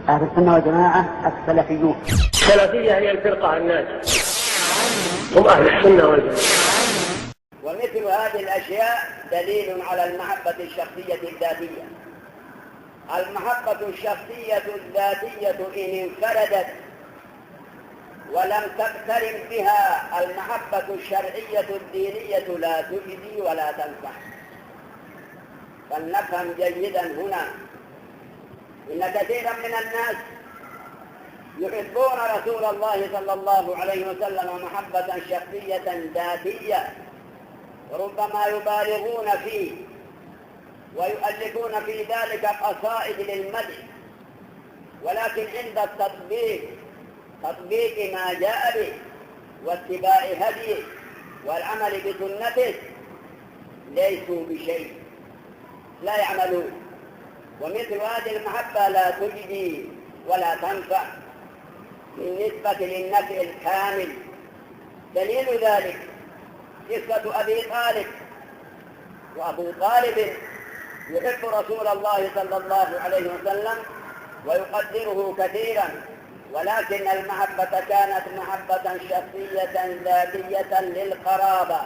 أهل السنة والجماعة السلفيون. السلفية هي الفرقة الناجية، هم أهل السنة والجماعة. ومثل هذه الأشياء دليل على المحبة الشخصية الذاتية. المحبة الشخصية الذاتية إن انفردت ولم تقترن بها المحبة الشرعية الدينية لا تجدي ولا تنفع. فلنفهم جيدا هنا إن كثيرا من الناس يحبون رسول الله صلى الله عليه وسلم محبة شخصية ذاتية، وربما يبالغون فيه ويؤلفون في ذلك قصائد للمدح، ولكن عند تطبيق ما جاء به واتباع هديه والعمل بسنته ليسوا بشيء، لا يعملون. ومثل هذه المحبة لا تجدي ولا تنفع بالنسبة للنفع الكامل. دليل ذلك قصة أبي طالب. وأبو طالب يحب رسول الله صلى الله عليه وسلم ويقدره كثيرا، ولكن المحبة كانت محبة شخصية ذاتية للقرابة،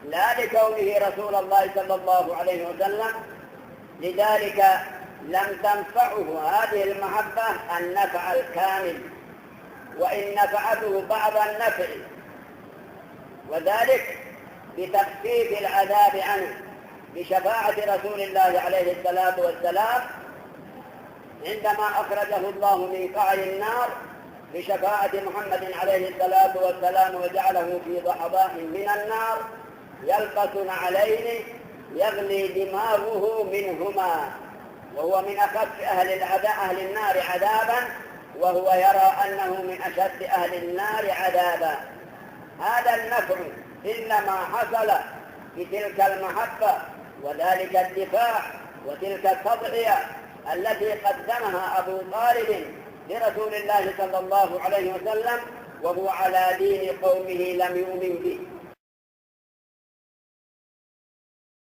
لا لكونه رسول الله صلى الله عليه وسلم. لذلك لم تنفعه هذه المحبة النفع الكامل، وإن نفعته بعض النفع، وذلك بتخفيف العذاب عنه بشفاعة رسول الله عليه الصلاة والسلام عندما أخرجه الله من قعر النار بشفاعة محمد عليه الصلاة والسلام وجعله في ضحضاح من النار يلبس عليه يغلي دماغه منهما، وهو من أخف أهل النار عذابا، وهو يرى أنه من أشد أهل النار عذابا. هذا النفع إنما حصل بتلك المحبة وذلك الدفاع وتلك التضحية التي قدمها أبو طالب لرسول الله صلى الله عليه وسلم وهو على دين قومه لم يؤمن به.